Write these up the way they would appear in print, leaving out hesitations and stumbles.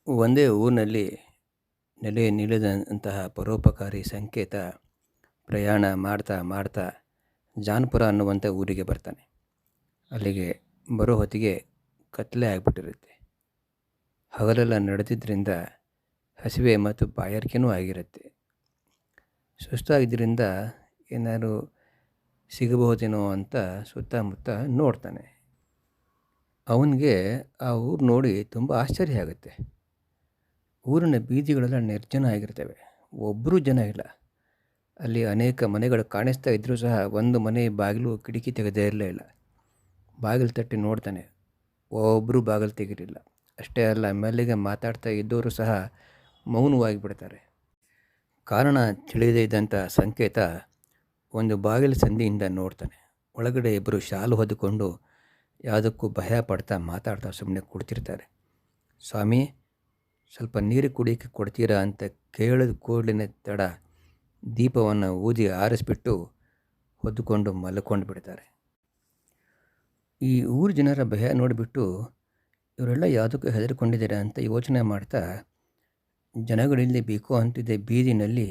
ಒಂದೇ ಊರಿನಲ್ಲಿ ನೆಲೆ ನಿಲ್ಲದಂತಹ ಪರೋಪಕಾರಿ ಸಂಕೇತ ಪ್ರಯಾಣ ಮಾಡ್ತಾ ಮಾಡ್ತಾ ಜಾನಪುರ ಅನ್ನುವಂಥ ಊರಿಗೆ ಬರ್ತಾನೆ. ಅಲ್ಲಿಗೆ ಬರೋ ಹೊತ್ತಿಗೆ ಕತ್ತಲೆ ಆಗಿಬಿಟ್ಟಿರುತ್ತೆ. ಹಗಲೆಲ್ಲ ನಡೆದಿದ್ದರಿಂದ ಹಸಿವೆ ಮತ್ತು ಬಾಯಾರಿಕೆನೂ ಆಗಿರುತ್ತೆ. ಸುಸ್ತಾಗಿದ್ದರಿಂದ ಏನಾದ್ರು ಸಿಗಬಹುದೇನೋ ಅಂತ ಸುತ್ತಮುತ್ತ ನೋಡ್ತಾನೆ. ಅವನಿಗೆ ಆ ಊರು ನೋಡಿ ತುಂಬ ಆಶ್ಚರ್ಯ ಆಗುತ್ತೆ. ಊರಿನ ಬೀದಿಗಳೆಲ್ಲ ನಿರ್ಜನ ಆಗಿರ್ತವೆ. ಒಬ್ಬರೂ ಜನ ಇಲ್ಲ. ಅಲ್ಲಿ ಅನೇಕ ಮನೆಗಳು ಕಾಣಿಸ್ತಾ ಇದ್ದರೂ ಸಹ ಒಂದು ಮನೆ ಬಾಗಿಲು ಕಿಟಕಿ ತೆಗೆದೇ ಇರಲಿಲ್ಲ. ಬಾಗಿಲು ತಟ್ಟಿ ನೋಡ್ತಾನೆ. ಒಬ್ಬರೂ ಬಾಗಿಲು ತೆಗಿಲಿಲ್ಲ. ಅಷ್ಟೇ ಅಲ್ಲ, ಮೆಲ್ಲಿಗೆ ಮಾತಾಡ್ತಾ ಇದ್ದವರು ಸಹ ಮೌನವಾಗಿ ಬಿಡ್ತಾರೆ. ಕಾರಣ ತಿಳಿಯದೇ ಇದ್ದಂಥ ಸಂಕೇತ ಒಂದು ಬಾಗಿಲು ಸಂದಿಯಿಂದ ನೋಡ್ತಾನೆ. ಒಳಗಡೆ ಇಬ್ಬರು ಶಾಲು ಹೊದ್ದುಕೊಂಡು ಯಾವುದಕ್ಕೂ ಭಯ ಪಡ್ತಾ ಮಾತಾಡ್ತಾ ಸುಮ್ಮನೆ ಕುಳಿತಿರ್ತಾರೆ. ಸ್ವಾಮಿ, ಸ್ವಲ್ಪ ನೀರು ಕುಡಿಯೋಕ್ಕೆ ಕೊಡ್ತೀರಾ ಅಂತ ಕೇಳಿದ ಕೂಡಲೇ ತಡ ದೀಪವನ್ನು ಊದಿ ಆರಿಸ್ಬಿಟ್ಟು ಹೊದ್ದುಕೊಂಡು ಮಲ್ಕೊಂಡು ಬಿಡ್ತಾರೆ. ಈ ಊರು ಜನರ ಭಯ ನೋಡಿಬಿಟ್ಟು ಇವರೆಲ್ಲ ಯಾವುದಕ್ಕೂ ಹೆದರಿಕೊಂಡಿದ್ದಾರೆ ಅಂತ ಯೋಚನೆ ಮಾಡ್ತಾ ಜನಗಳಿಲ್ಲಿ ಬೇಕು ಅಂತಿದ್ದ ಬೀದಿನಲ್ಲಿ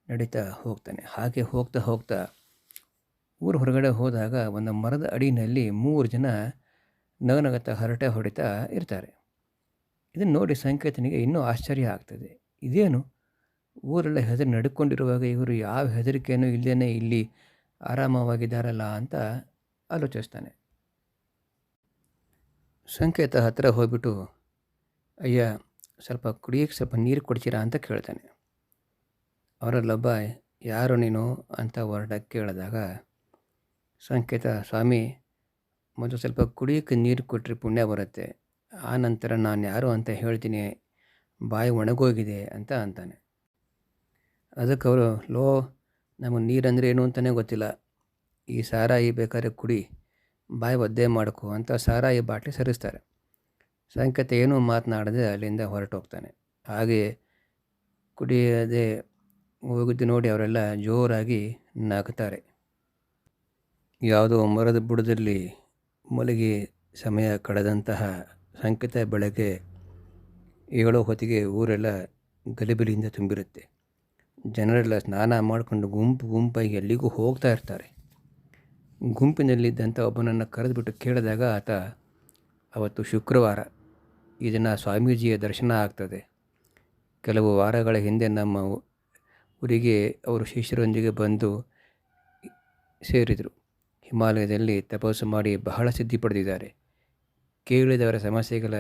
ನಡೀತಾ ಹೋಗ್ತಾನೆ. ಹಾಗೆ ಹೋಗ್ತಾ ಹೋಗ್ತಾ ಊರು ಹೊರಗಡೆ ಹೋದಾಗ ಒಂದು ಮರದ ಅಡಿನಲ್ಲಿ 3 ಜನ ನಗನಗತ ಹರಟೆ ಹೊಡಿತಾ ಇರ್ತಾರೆ. ಇದನ್ನು ನೋಡಿ ಸಂಕೇತನಿಗೆ ಇನ್ನೂ ಆಶ್ಚರ್ಯ ಆಗ್ತದೆ. ಇದೇನು, ಊರೆಲ್ಲ ಹೆದರಿ ನಡ್ಕೊಂಡಿರುವಾಗ ಇವರು ಯಾವ ಹೆದರಿಕೆಯೂ ಇಲ್ಲದೇ ಇಲ್ಲಿ ಆರಾಮವಾಗಿದ್ದಾರಲ್ಲ ಅಂತ ಆಲೋಚಿಸ್ತಾನೆ. ಸಂಕೇತ ಹತ್ತಿರ ಹೋಗ್ಬಿಟ್ಟು, ಅಯ್ಯ, ಸ್ವಲ್ಪ ಕುಡಿಯೋಕ್ಕೆ ಸ್ವಲ್ಪ ನೀರು ಕೊಡ್ತೀರಾ ಅಂತ ಕೇಳ್ತಾನೆ. ಅವರಲ್ಲೊಬ್ಬ, ಯಾರು ನೀನು ಅಂತ ಹೊರಡಕ್ಕೆ ಕೇಳಿದಾಗ ಸಂಕೇತ, ಸ್ವಾಮಿ, ಮೊದಲು ಸ್ವಲ್ಪ ಕುಡಿಯೋಕ್ಕೆ ನೀರು ಕೊಟ್ಟರೆ ಪುಣ್ಯ ಬರುತ್ತೆ, ಆ ನಂತರ ನಾನು ಯಾರು ಅಂತ ಹೇಳ್ತೀನಿ, ಬಾಯಿ ಒಣಗೋಗಿದೆ ಅಂತ ಅಂತಾನೆ. ಅದಕ್ಕೆ ಅವರು, ಲೋ, ನಮಗೆ ನೀರಂದರೆ ಏನು ಅಂತಲೇ ಗೊತ್ತಿಲ್ಲ, ಈ ಸಾರಾಯಿ ಬೇಕಾದ್ರೆ ಕುಡಿ, ಬಾಯಿ ಒದ್ದೆ ಮಾಡ್ಕೊ ಅಂತ ಸಾರಾಯಿ ಬಾಟ್ಲಿ ಸರಿಸ್ತಾರೆ. ಸಂಕೇತ ಏನೂ ಮಾತನಾಡದೆ ಅಲ್ಲಿಂದ ಹೊರಟೋಗ್ತಾನೆ. ಹಾಗೆ ಕುಡಿಯದೆ ಹೋಗಿದ್ದು ನೋಡಿ ಅವರೆಲ್ಲ ಜೋರಾಗಿ ನಗ್ತಾರೆ. ಯಾವುದೋ ಮರದ ಬುಡದಲ್ಲಿ ಮಲಗಿ ಸಮಯ ಕಳೆದಂತಹ ಸಂಕೇತ ಬೆಳಗ್ಗೆ ಏಳೋ ಹೊತ್ತಿಗೆ ಊರೆಲ್ಲ ಗಲಿಬಿಲಿಯಿಂದ ತುಂಬಿರುತ್ತೆ. ಜನರೆಲ್ಲ ಸ್ನಾನ ಮಾಡಿಕೊಂಡು ಗುಂಪು ಗುಂಪಾಗಿ ಎಲ್ಲಿಗೂ ಹೋಗ್ತಾ ಇರ್ತಾರೆ. ಗುಂಪಿನಲ್ಲಿದ್ದಂಥ ಒಬ್ಬನನ್ನು ಕರೆದುಬಿಟ್ಟು ಕೇಳಿದಾಗ ಆತ, ಅವತ್ತು ಶುಕ್ರವಾರ, ಈ ದಿನ ಸ್ವಾಮೀಜಿಯ ದರ್ಶನ ಆಗ್ತದೆ. ಕೆಲವು ವಾರಗಳ ಹಿಂದೆ ನಮ್ಮ ಊರಿಗೆ ಅವರು ಶಿಷ್ಯರೊಂದಿಗೆ ಬಂದು ಸೇರಿದರು. ಹಿಮಾಲಯದಲ್ಲಿ ತಪಸ್ಸು ಮಾಡಿ ಬಹಳ ಸಿದ್ಧಿ ಪಡೆದಿದ್ದಾರೆ. ಕೇಳಿದವರ ಸಮಸ್ಯೆಗಳ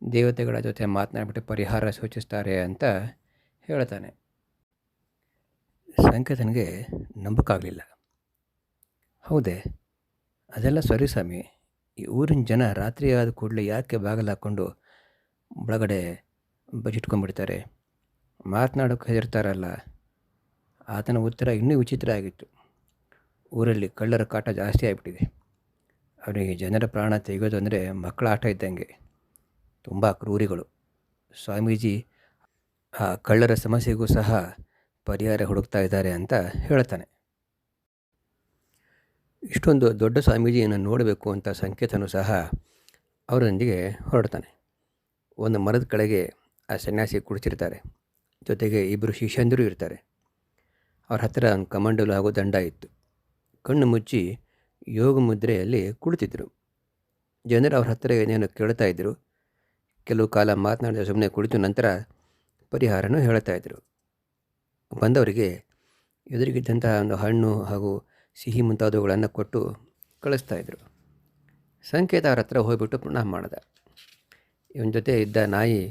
ದೇವತೆಗಳ ಜೊತೆ ಮಾತನಾಡಿಬಿಟ್ಟು ಪರಿಹಾರ ಸೂಚಿಸ್ತಾರೆ ಅಂತ ಹೇಳ್ತಾನೆ. ಸಂಕೇತನಿಗೆ ನಂಬಕ್ಕಾಗಲಿಲ್ಲ. ಹೌದೇ, ಅದೆಲ್ಲ ಸರಿ ಸ್ವಾಮಿ, ಈ ಊರಿನ ಜನ ರಾತ್ರಿ ಆದ ಕೂಡಲೇ ಯಾಕೆ ಬಾಗಿಲು ಹಾಕ್ಕೊಂಡು ಒಳಗಡೆ ಬಚ್ಚಿಟ್ಕೊಂಡ್ಬಿಡ್ತಾರೆ, ಮಾತನಾಡೋಕ್ಕೆ ಹೆದರ್ತಾರಲ್ಲ? ಆತನ ಉತ್ತರ ಇನ್ನೂ ವಿಚಿತ್ರ ಆಗಿತ್ತು. ಊರಲ್ಲಿ ಕಳ್ಳರ ಕಾಟ ಜಾಸ್ತಿ ಆಗಿಬಿಟ್ಟಿದೆ. ಅವರಿಗೆ ಜನರ ಪ್ರಾಣ ತೆಗೆಯೋದು ಅಂದರೆ ಮಕ್ಕಳ ಆಟ ಇದ್ದಂಗೆ. ತುಂಬ ಕ್ರೂರಿಗಳು. ಸ್ವಾಮೀಜಿ ಆ ಕಳ್ಳರ ಸಮಸ್ಯೆಗೂ ಸಹ ಪರಿಹಾರ ಹುಡುಕ್ತಾ ಇದ್ದಾರೆ ಅಂತ ಹೇಳ್ತಾನೆ. ಇಷ್ಟೊಂದು ದೊಡ್ಡ ಸ್ವಾಮೀಜಿಯನ್ನು ನೋಡಬೇಕು ಅಂತ ಸಂಕೇತನೂ ಸಹ ಅವರೊಂದಿಗೆ ಹೊರಡ್ತಾನೆ. ಒಂದು ಮರದ ಕೆಳಗೆ ಆ ಸನ್ಯಾಸಿ ಕುಳಿತಿರ್ತಾರೆ. ಜೊತೆಗೆ ಇಬ್ಬರು ಶಿಷ್ಯಂದಿರು ಇರ್ತಾರೆ. ಅವ್ರ ಹತ್ತಿರ ಒಂದು ಕಮಂಡಲು ಹಾಗೂ ದಂಡ ಇತ್ತು. ಕಣ್ಣು ಮುಚ್ಚಿ ಯೋಗ ಮುದ್ರೆಯಲ್ಲಿ ಕುಳಿತಿದ್ದರು. ಜನರು ಅವ್ರ ಹತ್ತಿರ ಏನೇನು ಕೇಳ್ತಾ ಇದ್ದರು. ಕೆಲವು ಕಾಲ ಮಾತನಾಡಿದ ಸುಮ್ಮನೆ ಕುಳಿತು ನಂತರ ಪರಿಹಾರನೂ ಹೇಳ್ತಾ ಇದ್ದರು. ಬಂದವರಿಗೆ ಎದುರಿಗಿದ್ದಂತಹ ಒಂದು ಹಣ್ಣು ಹಾಗೂ ಸಿಹಿ ಮುಂತಾದವುಗಳನ್ನು ಕೊಟ್ಟು ಕಳಿಸ್ತಾಯಿದ್ರು. ಸಂಕೇತ ಅವ್ರ ಹತ್ರ ಹೋಗ್ಬಿಟ್ಟು ಪ್ರಣಾಮ ಮಾಡಿದ. ಇವನ ಜೊತೆ ಇದ್ದ ನಾಯಿ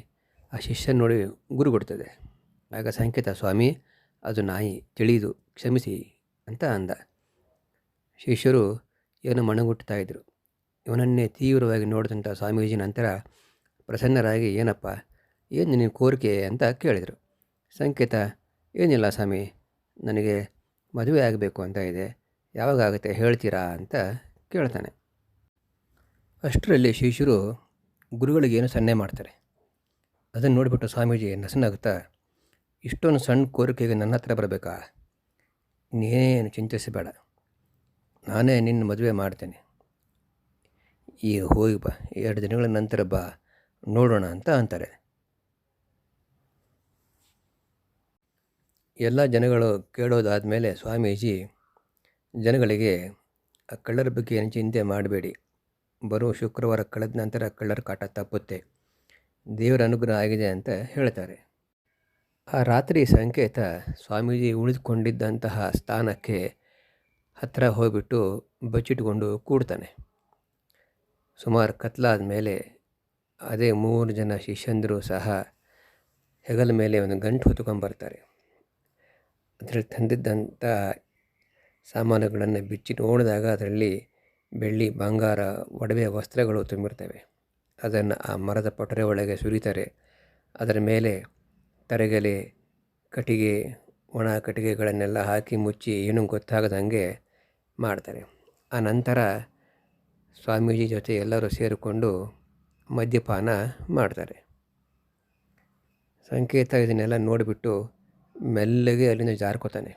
ಆ ಶಿಷ್ಯನ ನೋಡಿ ಗುರುಗೊಡ್ತದೆ. ಆಗ ಸಂಕೇತ, ಸ್ವಾಮಿ, ಅದು ನಾಯಿ, ತಿಳಿದು ಕ್ಷಮಿಸಿ ಅಂತ ಅಂದ. ಶಿಷ್ಯರು ಏನು ಮಣಗುಟ್ತಾ ಇದ್ದರು. ಇವನನ್ನೇ ತೀವ್ರವಾಗಿ ನೋಡಿದಂಥ ಸ್ವಾಮೀಜಿ ನಂತರ ಪ್ರಸನ್ನರಾಗಿ, ಏನಪ್ಪ, ಏನು ನಿನ್ನ ಕೋರಿಕೆ ಅಂತ ಕೇಳಿದರು. ಸಂಕೇತ, ಏನಿಲ್ಲ ಸ್ವಾಮಿ, ನನಗೆ ಮದುವೆ ಆಗಬೇಕು ಅಂತ ಇದೆ, ಯಾವಾಗ ಆಗುತ್ತೆ ಹೇಳ್ತೀರಾ ಅಂತ ಕೇಳ್ತಾನೆ. ಅಷ್ಟರಲ್ಲಿ ಶಿಷ್ಯರು ಗುರುಗಳಿಗೆ ಏನು ಸನ್ನೆ ಮಾಡ್ತಾರೆ. ಅದನ್ನು ನೋಡಿಬಿಟ್ಟು ಸ್ವಾಮೀಜಿ ನಸನಾಗುತ್ತಾ, ಇಷ್ಟೊಂದು ಸಣ್ಣ ಕೋರಿಕೆಗೆ ನನ್ನ ಹತ್ರ ಬರಬೇಕಾ? ನೀನೇನು ಚಿಂತಿಸಬೇಡ, ನಾನೇ ನಿನ್ನ ಮದುವೆ ಮಾಡ್ತೇನೆ. ಈಗ ಹೋಗಿ ಬಾ, 2 ದಿನಗಳ ನಂತರ ಬಾ, ನೋಡೋಣ ಅಂತ ಅಂತಾರೆ. ಎಲ್ಲ ಜನಗಳು ಕೇಳೋದಾದಮೇಲೆ ಸ್ವಾಮೀಜಿ ಜನಗಳಿಗೆ ಆ ಕಳ್ಳರ ಬಗ್ಗೆ ಏನು ಚಿಂತೆ ಮಾಡಬೇಡಿ, ಬರುವ ಶುಕ್ರವಾರ ಕಳೆದ ನಂತರ ಕಳ್ಳರ ಕಾಟ ತಪ್ಪುತ್ತೆ, ದೇವರ ಅನುಗ್ರಹ ಆಗಿದೆ ಅಂತ ಹೇಳ್ತಾರೆ. ಆ ರಾತ್ರಿ ಸಂಕೇತ ಸ್ವಾಮೀಜಿ ಉಳಿದುಕೊಂಡಿದ್ದಂತಹ ಸ್ಥಾನಕ್ಕೆ ಹತ್ತಿರ ಹೋಗ್ಬಿಟ್ಟು ಬಚ್ಚಿಟ್ಕೊಂಡು ಕೂಡ್ತಾನೆ. ಸುಮಾರು ಕತ್ಲಾದ ಮೇಲೆ ಅದೇ 3 ಜನ ಶಿಷ್ಯಂದರು ಸಹ ಹೆಗಲ ಮೇಲೆ ಒಂದು ಗಂಟು ಹೊತ್ಕೊಂಡ್ಬರ್ತಾರೆ. ಅದರಲ್ಲಿ ತಂದಿದ್ದಂಥ ಸಾಮಾನುಗಳನ್ನು ಬಿಚ್ಚಿ ನೋಡಿದಾಗ ಅದರಲ್ಲಿ ಬೆಳ್ಳಿ, ಬಂಗಾರ, ಒಡವೆ, ವಸ್ತ್ರಗಳು ತುಂಬಿರ್ತವೆ. ಅದನ್ನು ಆ ಮರದ ಪೊಟರೆ ಒಳಗೆ ಸುರಿತಾರೆ. ಅದರ ಮೇಲೆ ತರಗೆಲೆ, ಕಟ್ಟಿಗೆ, ಒಣ ಕಟ್ಟಿಗೆಗಳನ್ನೆಲ್ಲ ಹಾಕಿ ಮುಚ್ಚಿ ಏನೂ ಗೊತ್ತಾಗದಂಗೆ ಮಾಡ್ತಾರೆ. ಆ ನಂತರ ಸ್ವಾಮೀಜಿ ಜೊತೆ ಎಲ್ಲರೂ ಸೇರಿಕೊಂಡು ಮದ್ಯಪಾನ ಮಾಡ್ತಾರೆ. ಸಂಕೇತ ಇದನ್ನೆಲ್ಲ ನೋಡಿಬಿಟ್ಟು ಮೆಲ್ಲಗೆ ಅಲ್ಲಿಂದ ಜಾರ್ಕೋತಾನೆ.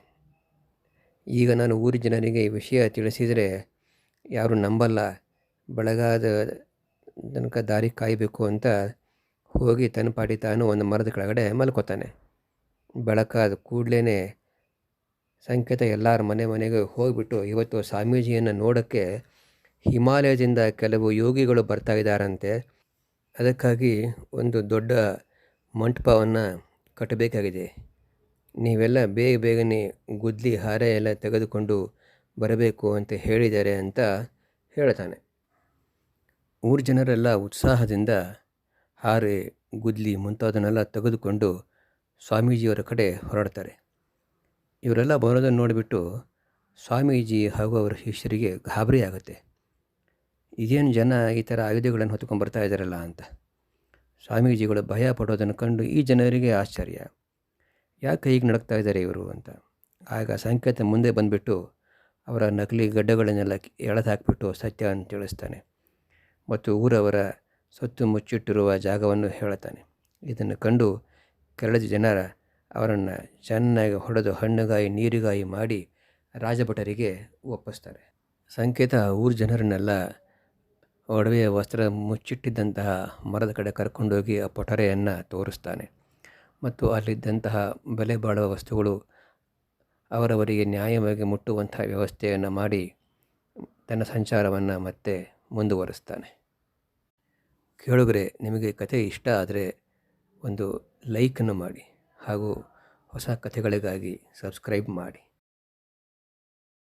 ಈಗ ನಾನು ಊರಿನ ಜನರಿಗೆ ಈ ವಿಷಯ ತಿಳಿಸಿದರೆ ಯಾರೂ ನಂಬಲ್ಲ, ಬೆಳಗಾದ ತನಕ ದಾರಿ ಕಾಯಬೇಕು ಅಂತ ಹೋಗಿ ತನ್ನ ಪಾಟಿ ತಾನು ಒಂದು ಮರದ ಕೆಳಗಡೆ ಮಲ್ಕೋತಾನೆ. ಬೆಳಕಾದ ಕೂಡಲೇ ಸಂಕೇತ ಎಲ್ಲರ ಮನೆಗೆ ಹೋಗಿಬಿಟ್ಟು, ಇವತ್ತು ಸ್ವಾಮೀಜಿಯನ್ನು ನೋಡೋಕ್ಕೆ ಹಿಮಾಲಯದಿಂದ ಕೆಲವು ಯೋಗಿಗಳು ಬರ್ತಾ ಇದ್ದಾರಂತೆ, ಅದಕ್ಕಾಗಿ ಒಂದು ದೊಡ್ಡ ಮಂಟಪವನ್ನು ಕಟ್ಟಬೇಕಾಗಿದೆ, ನೀವೆಲ್ಲ ಬೇಗನೆ ಗುದ್ದಲಿ ಹಾರೆ ಎಲ್ಲ ತೆಗೆದುಕೊಂಡು ಬರಬೇಕು ಅಂತ ಹೇಳಿದ್ದಾರೆ ಅಂತ ಹೇಳ್ತಾನೆ. ಊರ ಜನರೆಲ್ಲ ಉತ್ಸಾಹದಿಂದ ಹಾರೆ, ಗುದ್ದಲಿ ಮುಂತಾದನ್ನೆಲ್ಲ ತೆಗೆದುಕೊಂಡು ಸ್ವಾಮೀಜಿಯವರ ಕಡೆ ಹೊರಡ್ತಾರೆ. ಇವರೆಲ್ಲ ಬರೋದನ್ನು ನೋಡಿಬಿಟ್ಟು ಸ್ವಾಮೀಜಿ ಹಾಗೂ ಅವರ ಶಿಷ್ಯರಿಗೆ ಗಾಬರಿ ಆಗುತ್ತೆ. ಇದೇನು ಜನ ಈ ಥರ ಆಯುಧಗಳನ್ನು ಹೊತ್ಕೊಂಡು ಬರ್ತಾ ಇದ್ದಾರಲ್ಲ ಅಂತ. ಸ್ವಾಮೀಜಿಗಳು ಭಯ ಪಡೋದನ್ನು ಕಂಡು ಈ ಜನರಿಗೆ ಆಶ್ಚರ್ಯ, ಯಾಕೆ ಹೀಗೆ ನಡಕ್ತಾ ಇದ್ದಾರೆ ಇವರು ಅಂತ. ಆಗ ಸಂಕೇತ ಮುಂದೆ ಬಂದುಬಿಟ್ಟು ಅವರ ನಕಲಿ ಗಡ್ಡಗಳನ್ನೆಲ್ಲ ಎಳೆದು ಹಾಕಿಬಿಟ್ಟು ಸತ್ಯ ಅಂತ ತಿಳಿಸ್ತಾನೆ ಮತ್ತು ಊರವರ ಸೊತ್ತು ಮುಚ್ಚಿಟ್ಟಿರುವ ಜಾಗವನ್ನು ಹೇಳ್ತಾನೆ. ಇದನ್ನು ಕಂಡು ಕೆರಳಿದ ಜನರ ಅವರನ್ನು ಚೆನ್ನಾಗಿ ಹೊಡೆದು ಹಣ್ಣುಗಾಯಿ ನೀರುಗಾಯಿ ಮಾಡಿ ರಾಜಭಟರಿಗೆ ಒಪ್ಪಿಸ್ತಾರೆ. ಸಂಕೇತ ಊರ ಜನರನ್ನೆಲ್ಲ ಒಡವೆಯ ವಸ್ತ್ರ ಮುಚ್ಚಿಟ್ಟಿದ್ದಂತಹ ಮರದ ಕಡೆ ಕರ್ಕೊಂಡೋಗಿ ಆ ಪೊಟರೆಯನ್ನು ತೋರಿಸ್ತಾನೆ ಮತ್ತು ಅಲ್ಲಿದ್ದಂತಹ ಬೆಲೆ ಬಾಳುವ ವಸ್ತುಗಳು ಅವರವರಿಗೆ ನ್ಯಾಯವಾಗಿ ಮುಟ್ಟುವಂತಹ ವ್ಯವಸ್ಥೆಯನ್ನು ಮಾಡಿ ತನ್ನ ಸಂಚಾರವನ್ನು ಮತ್ತೆ ಮುಂದುವರಿಸ್ತಾನೆ. ಕೇಳುಗರೆ, ನಿಮಗೆ ಕಥೆ ಇಷ್ಟ ಆದರೆ ಒಂದು ಲೈಕನ್ನು ಮಾಡಿ ಹಾಗೂ ಹೊಸ ಕಥೆಗಳಿಗಾಗಿ ಸಬ್ಸ್ಕ್ರೈಬ್ ಮಾಡಿ.